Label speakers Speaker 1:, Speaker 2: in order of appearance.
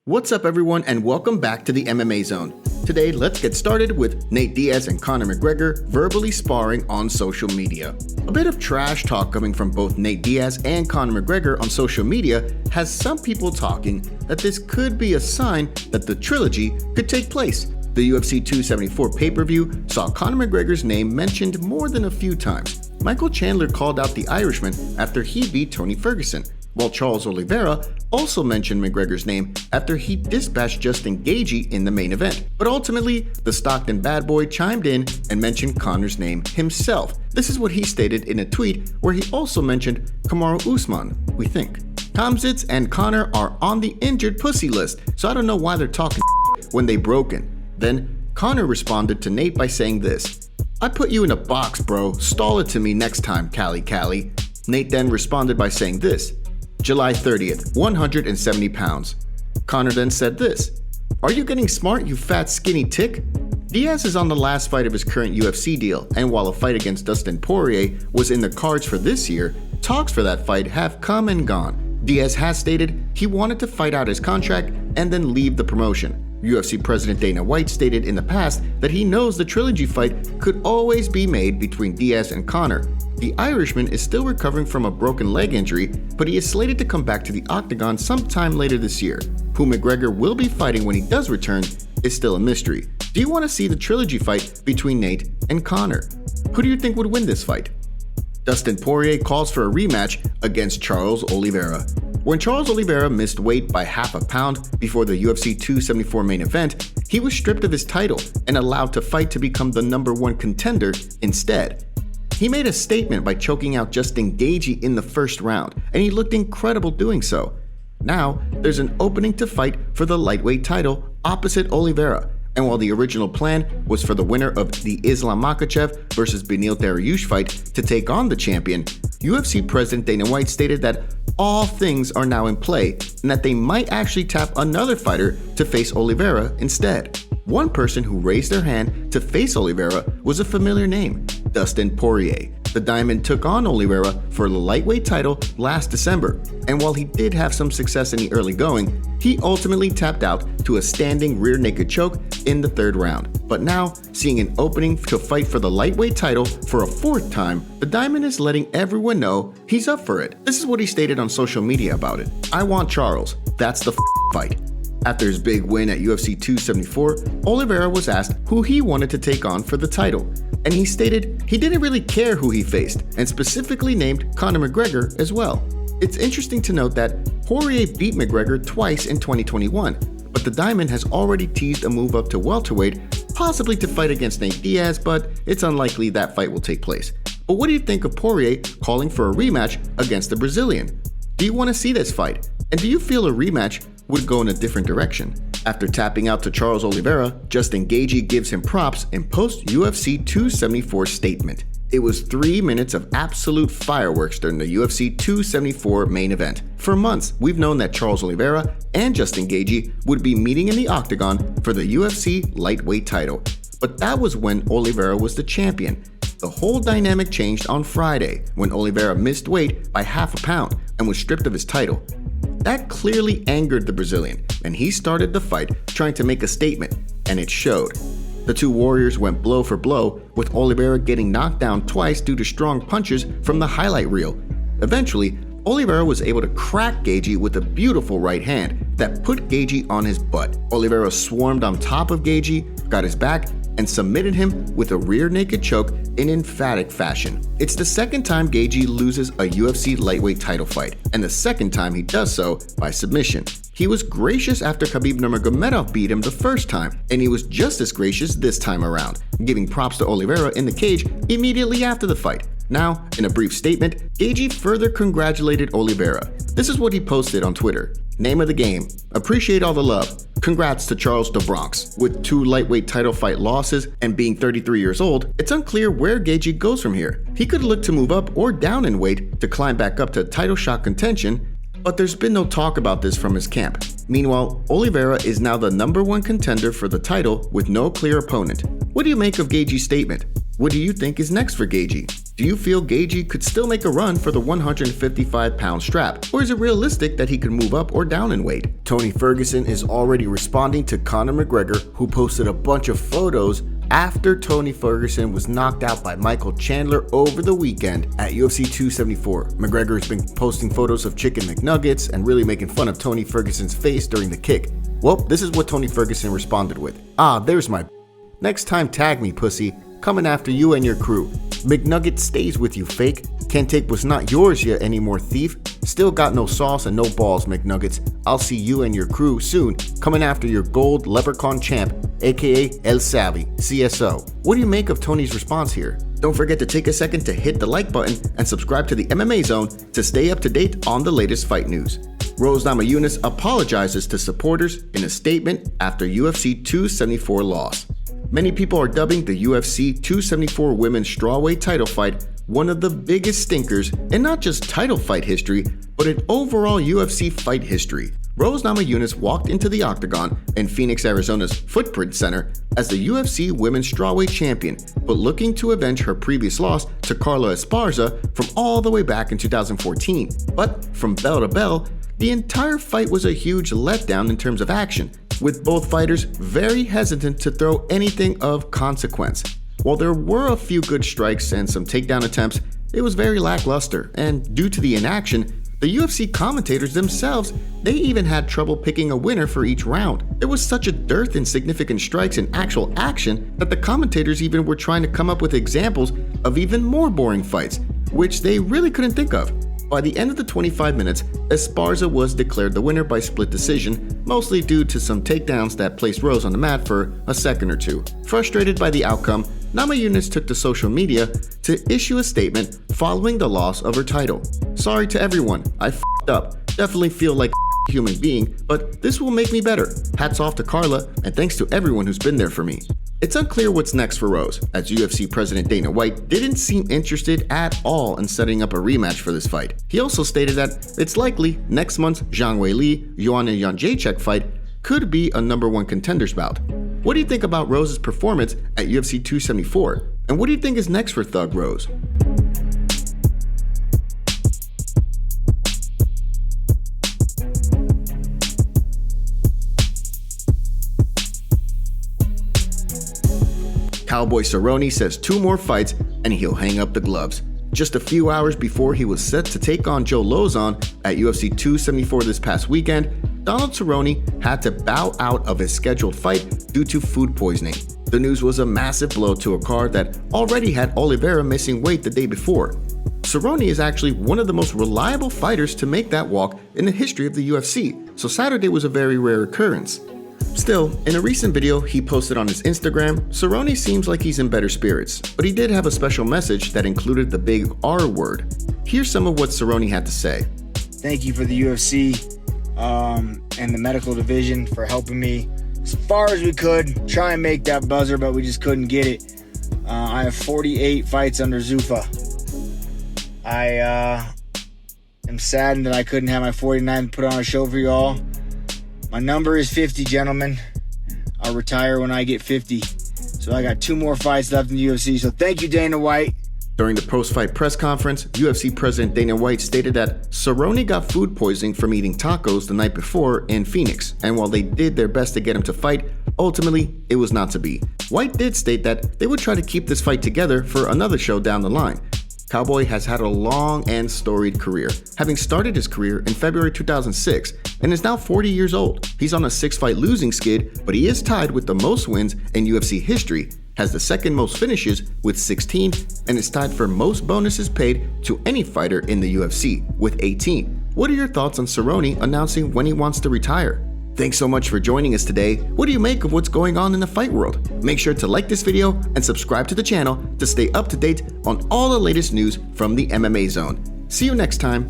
Speaker 1: What's up everyone and welcome back to the MMA Zone. Today let's get started with Nate Diaz and Conor McGregor verbally sparring on social media. A bit of trash talk coming from both Nate Diaz and Conor McGregor on social media has some people talking that this could be a sign that the trilogy could take place. The UFC 274 pay-per-view saw Conor McGregor's name mentioned more than a few times. Michael Chandler called out the Irishman after he beat Tony Ferguson, while Charles Oliveira also mentioned McGregor's name after he dispatched Dustin Gaethje in the main event. But ultimately, the Stockton bad boy chimed in and mentioned Conor's name himself. This is what he stated in a tweet where he also mentioned Kamaru Usman, we think. Khamzat and Conor are on the injured pussy list, so I don't know why they're talking when they broken. Then Conor responded to Nate by saying this: "I put you in a box, bro. Stall it to me next time, Cali." Nate then responded by saying this: "July 30th, 170 pounds. Conor then said this: "Are you getting smart, you fat skinny tick?" Diaz is on the last fight of his current UFC deal, and while a fight against Dustin Poirier was in the cards for this year, talks for that fight have come and gone. Diaz has stated he wanted to fight out his contract and then leave the promotion. UFC President Dana White stated in the past that he knows the trilogy fight could always be made between Diaz and Conor. The Irishman is still recovering from a broken leg injury, but he is slated to come back to the octagon sometime later this year. Who McGregor will be fighting when he does return is still a mystery. Do you want to see the trilogy fight between Nate and Conor? Who do you think would win this fight? Dustin Poirier calls for a rematch against Charles Oliveira. When Charles Oliveira missed weight by half a pound before the UFC 274 main event, he was stripped of his title and allowed to fight to become the #1 contender instead. He made a statement by choking out Dustin Gaethje in the first round, and he looked incredible doing so. Now, there's an opening to fight for the lightweight title opposite Oliveira, and while the original plan was for the winner of the Islam Makhachev versus Beneil Dariush fight to take on the champion, UFC President Dana White stated that all things are now in play and that they might actually tap another fighter to face Oliveira instead. One person who raised their hand to face Oliveira was a familiar name: Dustin Poirier. The Diamond took on Oliveira for the lightweight title last December, and while he did have some success in the early going, he ultimately tapped out to a standing rear naked choke in the third round. But now, seeing an opening to fight for the lightweight title for a fourth time, the Diamond is letting everyone know he's up for it. This is what he stated on social media about it: "I want Charles. That's the fight." After his big win at UFC 274, Oliveira was asked who he wanted to take on for the title, and he stated he didn't really care who he faced, and specifically named Conor McGregor as well. It's interesting to note that Poirier beat McGregor twice in 2021, but the Diamond has already teased a move up to welterweight, possibly to fight against Nate Diaz, but it's unlikely that fight will take place. But what do you think of Poirier calling for a rematch against the Brazilian? Do you want to see this fight? And do you feel a rematch would go in a different direction? After tapping out to Charles Oliveira, Dustin Gaethje gives him props in post-UFC 274 statement. It was 3 minutes of absolute fireworks during the UFC 274 main event. For months, we've known that Charles Oliveira and Dustin Gaethje would be meeting in the octagon for the UFC lightweight title. But that was when Oliveira was the champion. The whole dynamic changed on Friday when Oliveira missed weight by half a pound and was stripped of his title. That clearly angered the Brazilian, and he started the fight trying to make a statement, and it showed. The two warriors went blow for blow, with Oliveira getting knocked down twice due to strong punches from the highlight reel. Eventually, Oliveira was able to crack Gaethje with a beautiful right hand that put Gaethje on his butt. Oliveira swarmed on top of Gaethje, got his back, and submitted him with a rear naked choke in emphatic fashion. It's the second time Gaethje loses a UFC lightweight title fight, and the second time he does so by submission. He was gracious after Khabib Nurmagomedov beat him the first time, and he was just as gracious this time around, giving props to Oliveira in the cage immediately after the fight. Now, in a brief statement, Gaethje further congratulated Oliveira. This is what he posted on Twitter: "Name of the game. Appreciate all the love. Congrats to Charles the Bronx." With 2 lightweight title fight losses and being 33 years old, it's unclear where Gaethje goes from here. He could look to move up or down in weight to climb back up to title shot contention, but there's been no talk about this from his camp. Meanwhile, Oliveira is now the #1 contender for the title with no clear opponent. What do you make of Gaethje's statement? What do you think is next for Gaethje? Do you feel Gaethje could still make a run for the 155-pound strap, or is it realistic that he could move up or down in weight? Tony Ferguson is already responding to Conor McGregor, who posted a bunch of photos after Tony Ferguson was knocked out by Michael Chandler over the weekend at UFC 274. McGregor has been posting photos of chicken McNuggets and really making fun of Tony Ferguson's face during the kick. Well, this is what Tony Ferguson responded with. There's my next time tag me, pussy. Coming after you and your crew. McNugget stays with you, fake. Can't take what's not yours yet anymore, thief. Still got no sauce and no balls, McNuggets. I'll see you and your crew soon, coming after your gold leprechaun champ, aka El Savvy, CSO. What do you make of Tony's response here? Don't forget to take a second to hit the like button and subscribe to the MMA Zone to stay up to date on the latest fight news. Rose Namajunas apologizes to supporters in a statement after UFC 274 loss. Many people are dubbing the UFC 274 women's strawweight title fight one of the biggest stinkers in not just title fight history, but in overall UFC fight history. Rose Namajunas walked into the octagon in Phoenix, Arizona's Footprint Center as the UFC women's strawweight champion, but looking to avenge her previous loss to Carla Esparza from all the way back in 2014. But from bell to bell, the entire fight was a huge letdown in terms of action, with both fighters very hesitant to throw anything of consequence. While there were a few good strikes and some takedown attempts, it was very lackluster, and due to the inaction, the UFC commentators themselves, they even had trouble picking a winner for each round. There was such a dearth in significant strikes and actual action that the commentators even were trying to come up with examples of even more boring fights, which they really couldn't think of. By the end of the 25 minutes, Esparza was declared the winner by split decision, mostly due to some takedowns that placed Rose on the mat for a second or two. Frustrated by the outcome, Namajunas took to social media to issue a statement following the loss of her title. Sorry to everyone, I f***ed up. Definitely feel like a human being, but this will make me better. Hats off to Carla, and thanks to everyone who's been there for me. It's unclear what's next for Rose, as UFC President Dana White didn't seem interested at all in setting up a rematch for this fight. He also stated that it's likely next month's Zhang Weili-Joanna Jędrzejczyk fight could be a #1 contenders bout. What do you think about Rose's performance at UFC 274? And what do you think is next for Thug Rose? Cowboy Cerrone says 2 more fights and he'll hang up the gloves. Just a few hours before he was set to take on Joe Lozon at UFC 274 this past weekend, Donald Cerrone had to bow out of his scheduled fight due to food poisoning. The news was a massive blow to a card that already had Oliveira missing weight the day before. Cerrone is actually one of the most reliable fighters to make that walk in the history of the UFC, so Saturday was a very rare occurrence. Still, in a recent video he posted on his Instagram, Cerrone seems like he's in better spirits, but he did have a special message that included the big R word. Here's some of what Cerrone had to say.
Speaker 2: Thank you for the UFC and the medical division for helping me as far as we could. Try and make that buzzer, but we just couldn't get it. I have 48 fights under Zuffa. I am saddened that I couldn't have my 49 put on a show for y'all. My number is 50, gentlemen. I'll retire when I get 50. So I got 2 more fights left in the UFC. So thank you, Dana White.
Speaker 1: During the post-fight press conference, UFC President Dana White stated that Cerrone got food poisoning from eating tacos the night before in Phoenix, and while they did their best to get him to fight, ultimately, it was not to be. White did state that they would try to keep this fight together for another show down the line. Cowboy has had a long and storied career, having started his career in February 2006 and is now 40 years old. He's on a 6-fight losing skid, but he is tied with the most wins in UFC history, has the second most finishes with 16, and is tied for most bonuses paid to any fighter in the UFC with 18. What are your thoughts on Cerrone announcing when he wants to retire? Thanks so much for joining us today. What do you make of what's going on in the fight world? Make sure to like this video and subscribe to the channel to stay up to date on all the latest news from the MMA Zone. See you next time.